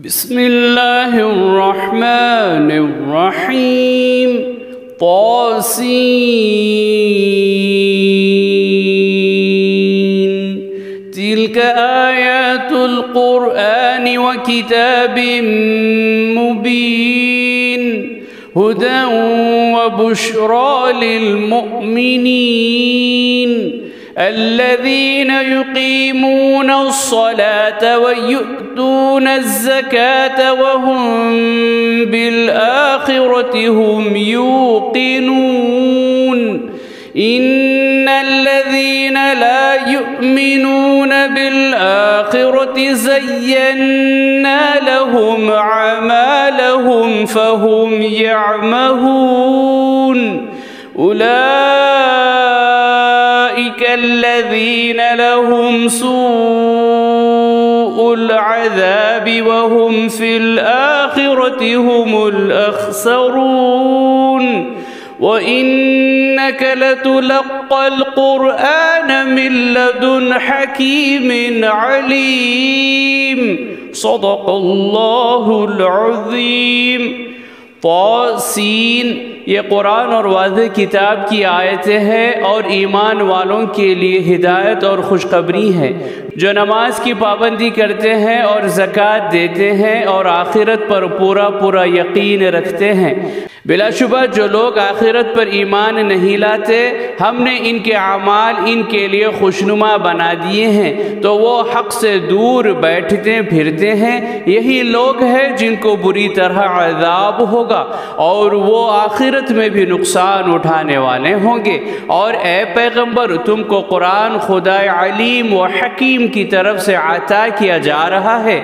बिस्मिल्लाहिर्रहमानिर्रहीम। तासीन तिल्क आयातुल क़ुरआन व किताबिम मुबीन हुदन व बुश्रा लिल मुमिनीन الذين يقيمون الصلاة ويؤتون الزكاة وهم بالآخرة هم يوقنون إن الذين لا يؤمنون بالآخرة زينا لهم أعمالهم فهم يعمهون أولئك الذين لهم سوء العذاب وهم في الآخرة هم الأخسرون وإنك لتلقى القرآن من لدن حكيم عليم صدق الله العظيم। तासीन ये कुरान और वाज़ेह किताब की आयतें हैं और ईमान वालों के लिए हिदायत और खुशखबरी है। जो नमाज की पाबंदी करते हैं और ज़कात देते हैं और आखिरत पर पूरा पूरा यकीन रखते हैं। बिलाशुबा जो लोग आखिरत पर ईमान नहीं लाते, हमने इनके अमाल इनके लिए खुशनुमा बना दिए हैं, तो वो हक़ से दूर बैठते फिरते हैं। यही लोग हैं जिनको बुरी तरह अज़ाब होगा और वो आखिरत में भी नुकसान उठाने वाले होंगे। और ए पैगंबर, तुमको कुरान खुदा अलीम व हकीम की तरफ से अता किया जा रहा है।